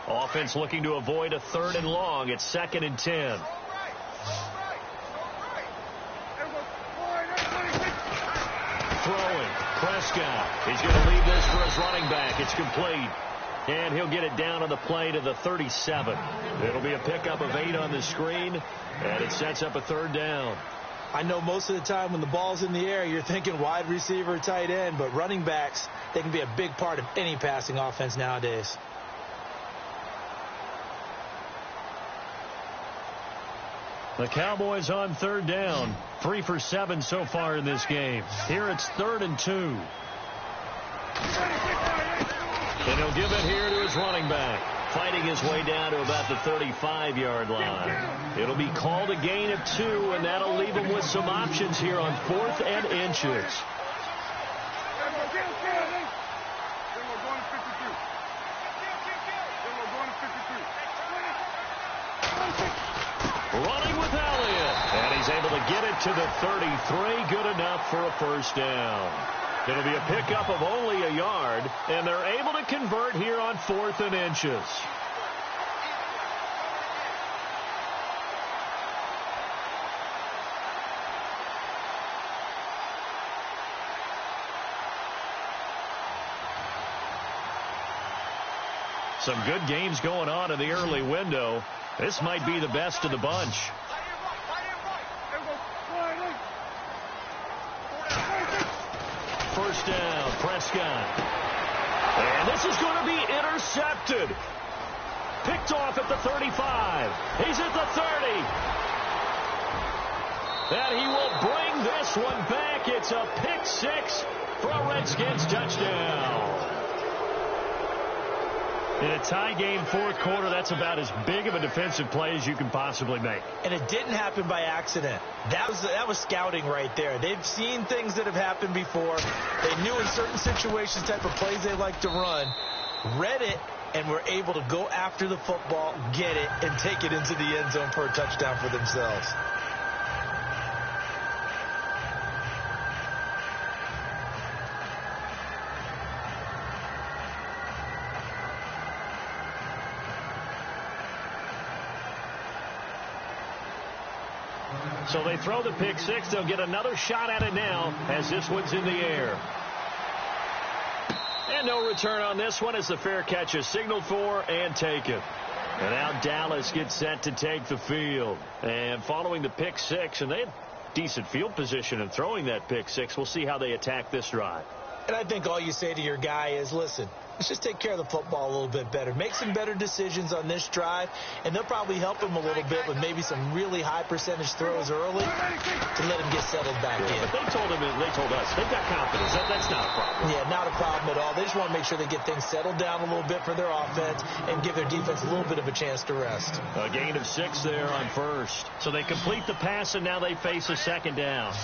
Offense looking to avoid a 3rd and long. It's 2nd and 10. Throwing. Prescott. He's going to leave this for his running back. It's complete. And he'll get it down on the play to the 37. It'll be a pickup of 8 on the screen, and it sets up a 3rd down. I know most of the time when the ball's in the air, you're thinking wide receiver, tight end, but running backs, they can be a big part of any passing offense nowadays. The Cowboys on 3rd down. 3 for 7 so far in this game. Here it's 3rd and 2. And he'll give it here to his running back. Fighting his way down to about the 35-yard line. It'll be called a gain of 2, and that'll leave him with some options here on 4th and inches. Running with Elliott. And he's able to get it to the 33. Good enough for a first down. It'll be a pickup of only a yard, and they're able to convert here on 4th and inches. Some good games going on in the early window. This might be the best of the bunch. First down, Prescott. And this is going to be intercepted. Picked off at the 35. He's at the 30. And he will bring this one back. It's a pick six for a Redskins touchdown. In a tie game, fourth quarter, that's about as big of a defensive play as you can possibly make. And it didn't happen by accident. That was scouting right there. They've seen things that have happened before. They knew in certain situations type of plays they like to run, read it, and were able to go after the football, get it, and take it into the end zone for a touchdown for themselves. So they throw the pick six. They'll get another shot at it now as this one's in the air. And no return on this one as the fair catch is signaled for and taken. And now Dallas gets set to take the field. And following the pick six, and they had decent field position in throwing that pick six. We'll see how they attack this drive. And I think all you say to your guy is, listen, let's just take care of the football a little bit better. Make some better decisions on this drive, and they'll probably help him a little bit with maybe some really high percentage throws early to let him get settled back in. But they told us, they've got confidence. That's not a problem. Yeah, not a problem at all. They just want to make sure they get things settled down a little bit for their offense and give their defense a little bit of a chance to rest. A gain of 6 there on first. So they complete the pass, and now they face a second down.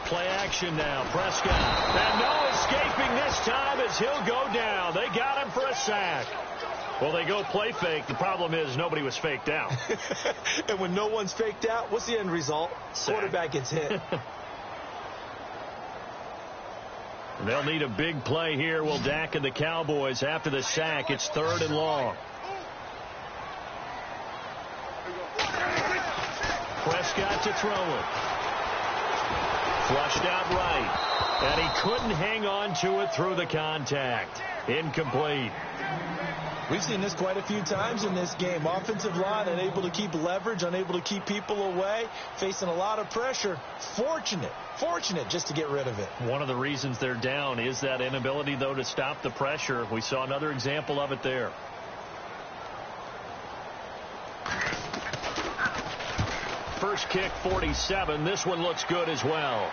Play action now. Prescott. And no escaping this time as he'll go down. They got him for a sack. Well, they go play fake. The problem is nobody was faked out. And when no one's faked out, what's the end result? Sack. Quarterback gets hit. They'll need a big play here. Will Dak and the Cowboys after the sack. It's 3rd and long. Prescott to throw it. Flushed out right. And he couldn't hang on to it through the contact. Incomplete. We've seen this quite a few times in this game. Offensive line unable to keep leverage, unable to keep people away, facing a lot of pressure. Fortunate just to get rid of it. One of the reasons they're down is that inability, though, to stop the pressure. We saw another example of it there. First kick, 47. This one looks good as well.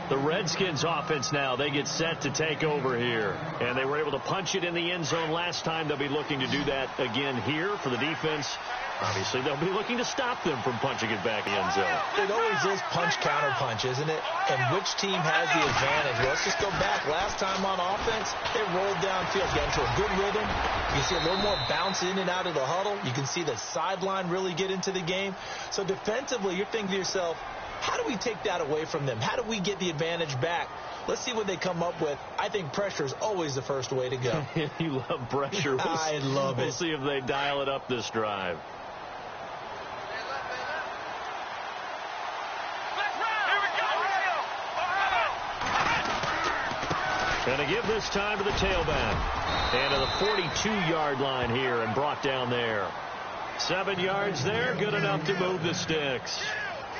The Redskins offense now, they get set to take over here. And they were able to punch it in the end zone last time. They'll be looking to do that again here for the defense. Obviously, they'll be looking to stop them from punching it back in the end zone. It always is punch-counter-punch, isn't it? And which team has the advantage? Well, let's just go back. Last time on offense, they rolled downfield, got into a good rhythm. You see a little more bounce in and out of the huddle. You can see the sideline really get into the game. So defensively, you're thinking to yourself, how do we take that away from them? How do we get the advantage back? Let's see what they come up with. I think pressure is always the first way to go. You love pressure. I love it. We'll see if they dial it up this drive. And to give this time to the tailback. And to the 42-yard line here and brought down there. 7 yards there, good enough to move the sticks.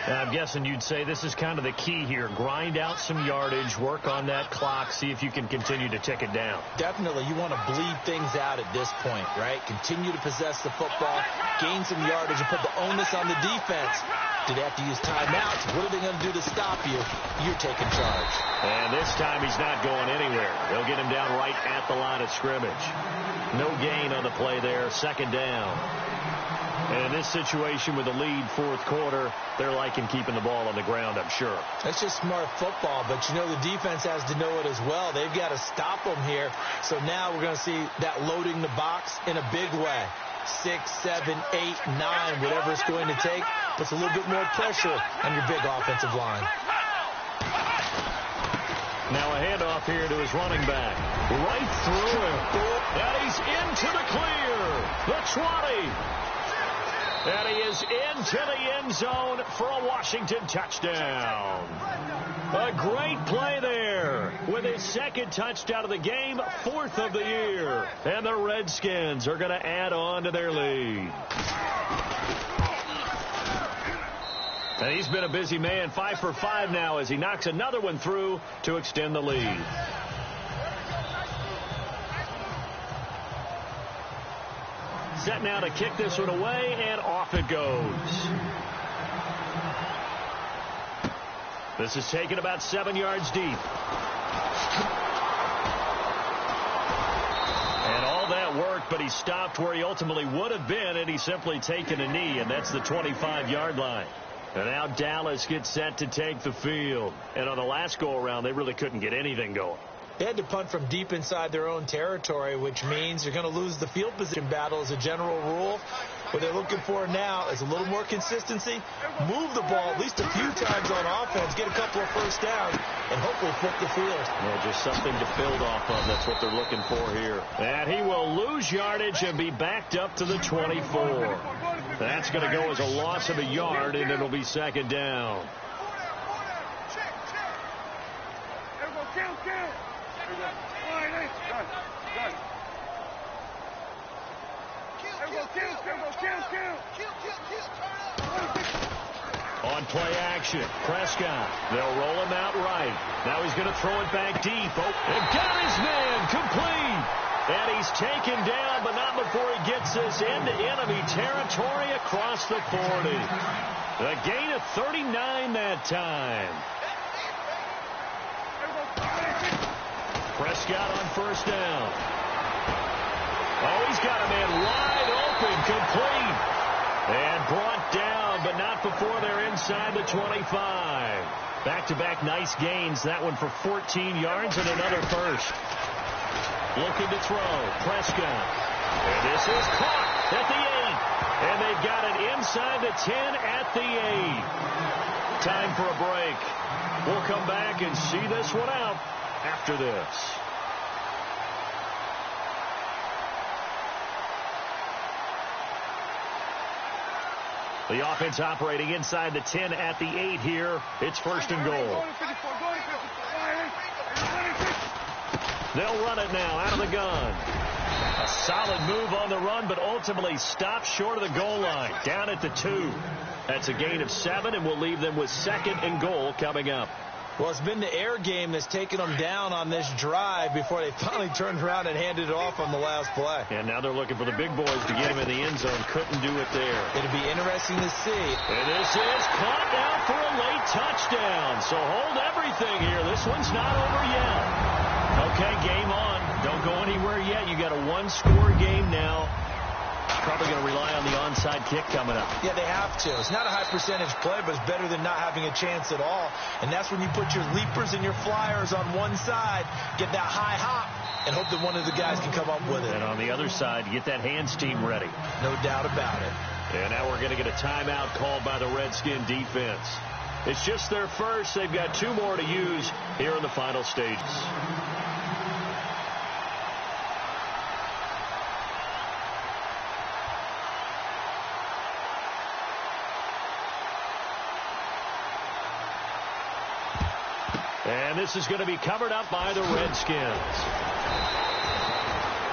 I'm guessing you'd say this is kind of the key here. Grind out some yardage, work on that clock, see if you can continue to tick it down. Definitely. You want to bleed things out at this point, right? Continue to possess the football, gain some yardage, and put the onus on the defense. Do they have to use timeouts? What are they going to do to stop you? You're taking charge. And this time he's not going anywhere. They'll get him down right at the line of scrimmage. No gain on the play there. 2nd down. And in this situation with the lead, fourth quarter, they're liking keeping the ball on the ground, I'm sure. That's just smart football, but you know the defense has to know it as well. They've got to stop them here. So now we're going to see that loading the box in a big way. 6, 7, 8, 9, whatever it's going to take, puts a little bit more pressure on your big offensive line. Now a handoff here to his running back. Right through him. And he's into the clear. The 20. And he is into the end zone for a Washington touchdown. A great play there with his 2nd touchdown of the game, 4th of the year. And the Redskins are going to add on to their lead. And he's been a busy man, 5 for 5 now as he knocks another one through to extend the lead. Set now to kick this one away, and off it goes. This is taken about 7 yards deep. And all that worked, but he stopped where he ultimately would have been, and he's simply taken a knee, and that's the 25-yard line. And now Dallas gets set to take the field. And on the last go-around, they really couldn't get anything going. They had to punt from deep inside their own territory, which means you're going to lose the field position battle as a general rule. What they're looking for now is a little more consistency, move the ball at least a few times on offense, get a couple of first downs, and hopefully flip the field. Yeah, just something to build off of. That's what they're looking for here. And he will lose yardage and be backed up to the 24. That's going to go as a loss of a yard, and it'll be second down. On play action, Prescott. They'll roll him out right. Now he's going to throw it back deep. Oh, and got his man complete. And he's taken down, but not before he gets this into enemy territory across the 40. A gain of 39 that time. Prescott on first down. Oh, he's got a man wide open, complete. And brought down, but not before they're inside the 25. Back-to-back nice gains. That one for 14 yards and another first. Looking to throw. Prescott. And this is caught at the 8. And they've got it inside the 10 at the 8. Time for a break. We'll come back and see this one out after this. The offense operating inside the 10 at the 8 here. It's first and goal. They'll run it now out of the gun. A solid move on the run, but ultimately stopped short of the goal line. Down at the 2. That's a gain of 7, and we'll leave them with second and goal coming up. Well, it's been the air game that's taken them down on this drive before they finally turned around and handed it off on the last play. And now they're looking for the big boys to get him in the end zone. Couldn't do it there. It'll be interesting to see. And this is caught now for a late touchdown. So hold everything here. This one's not over yet. Okay, game on. Don't go anywhere yet. You got a one-score game now. Probably going to rely on the onside kick coming up. Yeah, they have to. It's not a high percentage play, but it's better than not having a chance at all. And that's when you put your leapers and your flyers on one side, get that high hop, and hope that one of the guys can come up with it. And on the other side, you get that hands team ready. No doubt about it. And now we're going to get a timeout called by the Redskin defense. It's just their first. They've got 2 more to use here in the final stages. And this is going to be covered up by the Redskins.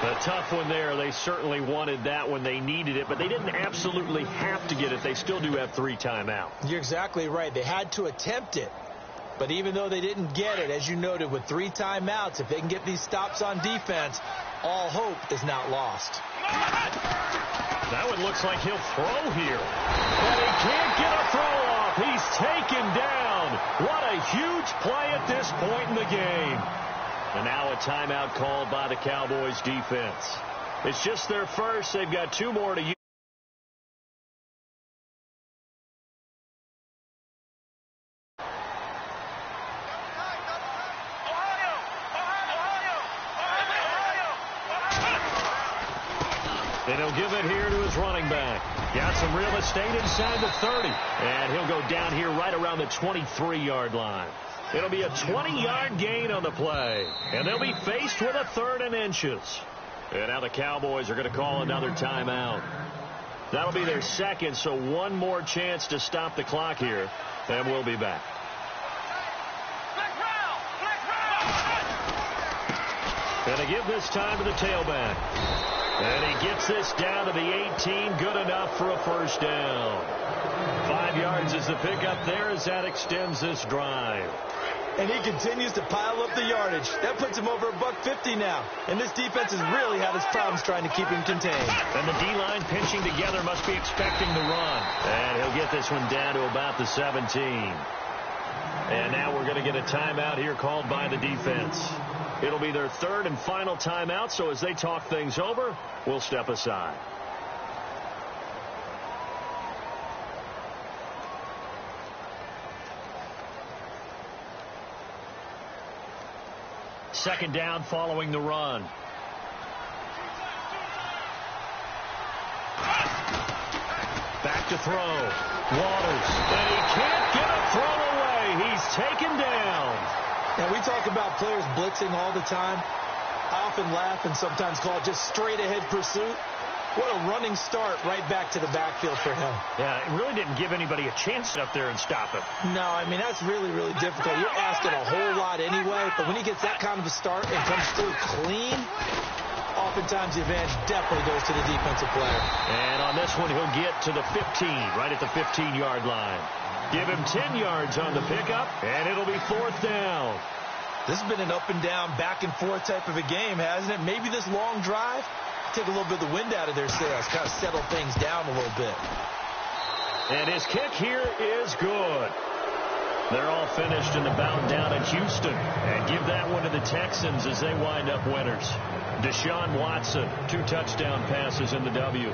A tough one there. They certainly wanted that when they needed it, but they didn't absolutely have to get it. They still do have 3 timeouts. You're exactly right. They had to attempt it. But even though they didn't get it, as you noted, with 3 timeouts, if they can get these stops on defense, all hope is not lost. That one looks like he'll throw here. But he can't get a throw off. He's taken down. What a huge play at this point in the game. And now a timeout called by the Cowboys defense. It's just their first. They've got 2 more to use. And he'll give it here to his running back. Got some real estate inside the 30. And he'll go down here right around the 23-yard line. It'll be a 20-yard gain on the play. And they'll be faced with a 3rd and inches. And now the Cowboys are going to call another timeout. That'll be their second, so 1 more chance to stop the clock here. And we'll be back. And they give this time to the tailback. And he gets this down to the 18. Good enough for a first down. 5 yards is the pickup there as that extends this drive. And he continues to pile up the yardage. That puts him over $150 now. And this defense has really had its problems trying to keep him contained. And the D-line pinching together must be expecting the run. And he'll get this one down to about the 17. And now we're going to get a timeout here called by the defense. It'll be their third and final timeout, so as they talk things over, we'll step aside. Second down following the run. Back to throw. Waters. And he can't get a throw away. He's taken down. Now, we talk about players blitzing all the time. I often laugh and sometimes call it just straight-ahead pursuit. What a running start right back to the backfield for him. Yeah, it really didn't give anybody a chance up there and stop him. No, I mean, that's really, really difficult. You're asking a whole lot anyway, but when he gets that kind of a start and comes through clean, oftentimes the advantage definitely goes to the defensive player. And on this one, he'll get to the 15, right at the 15-yard line. Give him 10 yards on the pickup, and it'll be fourth down. This has been an up-and-down, back-and-forth type of a game, hasn't it? Maybe this long drive take a little bit of the wind out of their sails, kind of settle things down a little bit. And his kick here is good. They're all finished in the bout down at Houston. And give that one to the Texans as they wind up winners. Deshaun Watson, 2 touchdown passes in the W.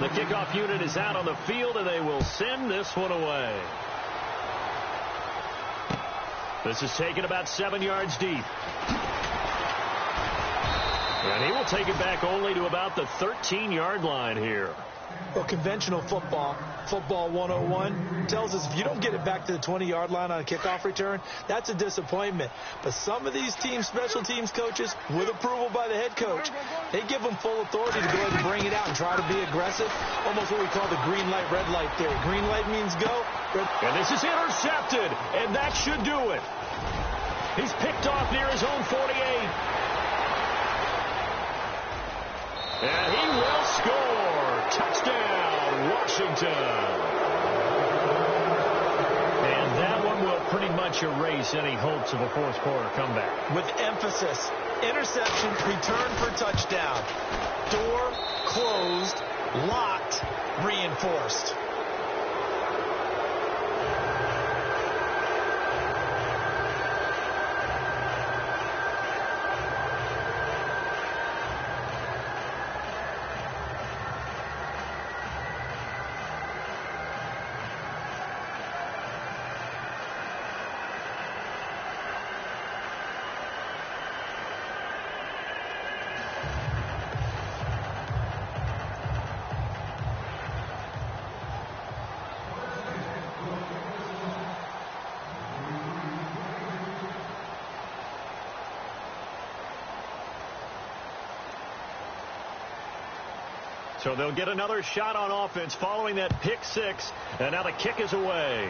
The kickoff unit is out on the field, and they will send this one away. This is taken about 7 yards deep. And he will take it back only to about the 13-yard line here. Well, conventional football 101, tells us if you don't get it back to the 20-yard line on a kickoff return, that's a disappointment. But some of these teams, special teams coaches, with approval by the head coach, they give them full authority to go ahead and bring it out and try to be aggressive. Almost what we call the green light, red light theory. Green light means go. And this is intercepted, and that should do it. He's picked off near his own 48. And he will score. Touchdown, Washington. And that one will pretty much erase any hopes of a fourth quarter comeback. With emphasis, interception, return for touchdown. Door closed, locked, reinforced. So they'll get another shot on offense following that pick six. And now the kick is away.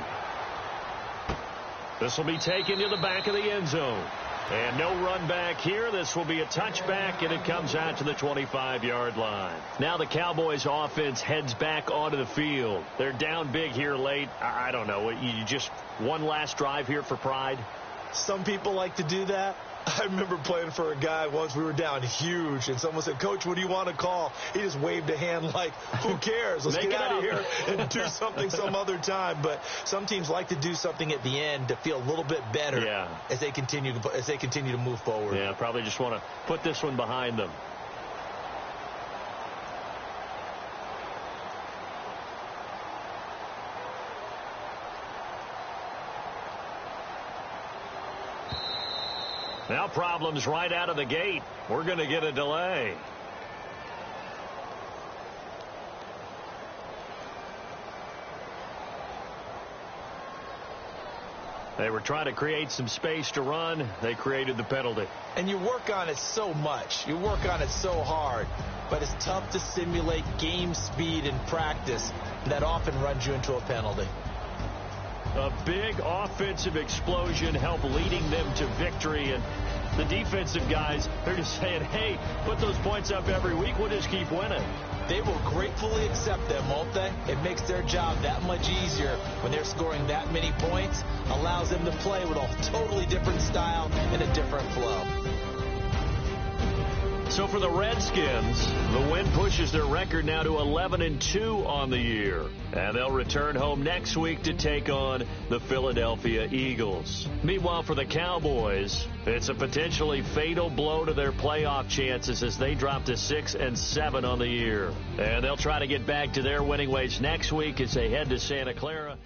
This will be taken to the back of the end zone. And no run back here. This will be a touchback, and it comes out to the 25-yard line. Now the Cowboys offense heads back onto the field. They're down big here late. I don't know. You just one last drive here for pride? Some people like to do that. I remember playing for a guy once. We were down huge, and someone said, "Coach, what do you want to call?" He just waved a hand like, who cares? Let's get out of here and do something some other time. But some teams like to do something at the end to feel a little bit better as they continue to move forward. Yeah, probably just want to put this one behind them. Now problems right out of the gate. We're going to get a delay. They were trying to create some space to run. They created the penalty. And you work on it so much. You work on it so hard. But it's tough to simulate game speed in practice. That often runs you into a penalty. A big offensive explosion helped leading them to victory. And the defensive guys, they're just saying, hey, put those points up every week. We'll just keep winning. They will gratefully accept them, won't they? It makes their job that much easier when they're scoring that many points. Allows them to play with a totally different style and a different flow. So for the Redskins, the win pushes their record now to 11-2 on the year. And they'll return home next week to take on the Philadelphia Eagles. Meanwhile, for the Cowboys, it's a potentially fatal blow to their playoff chances as they drop to 6-7 on the year. And they'll try to get back to their winning ways next week as they head to Santa Clara.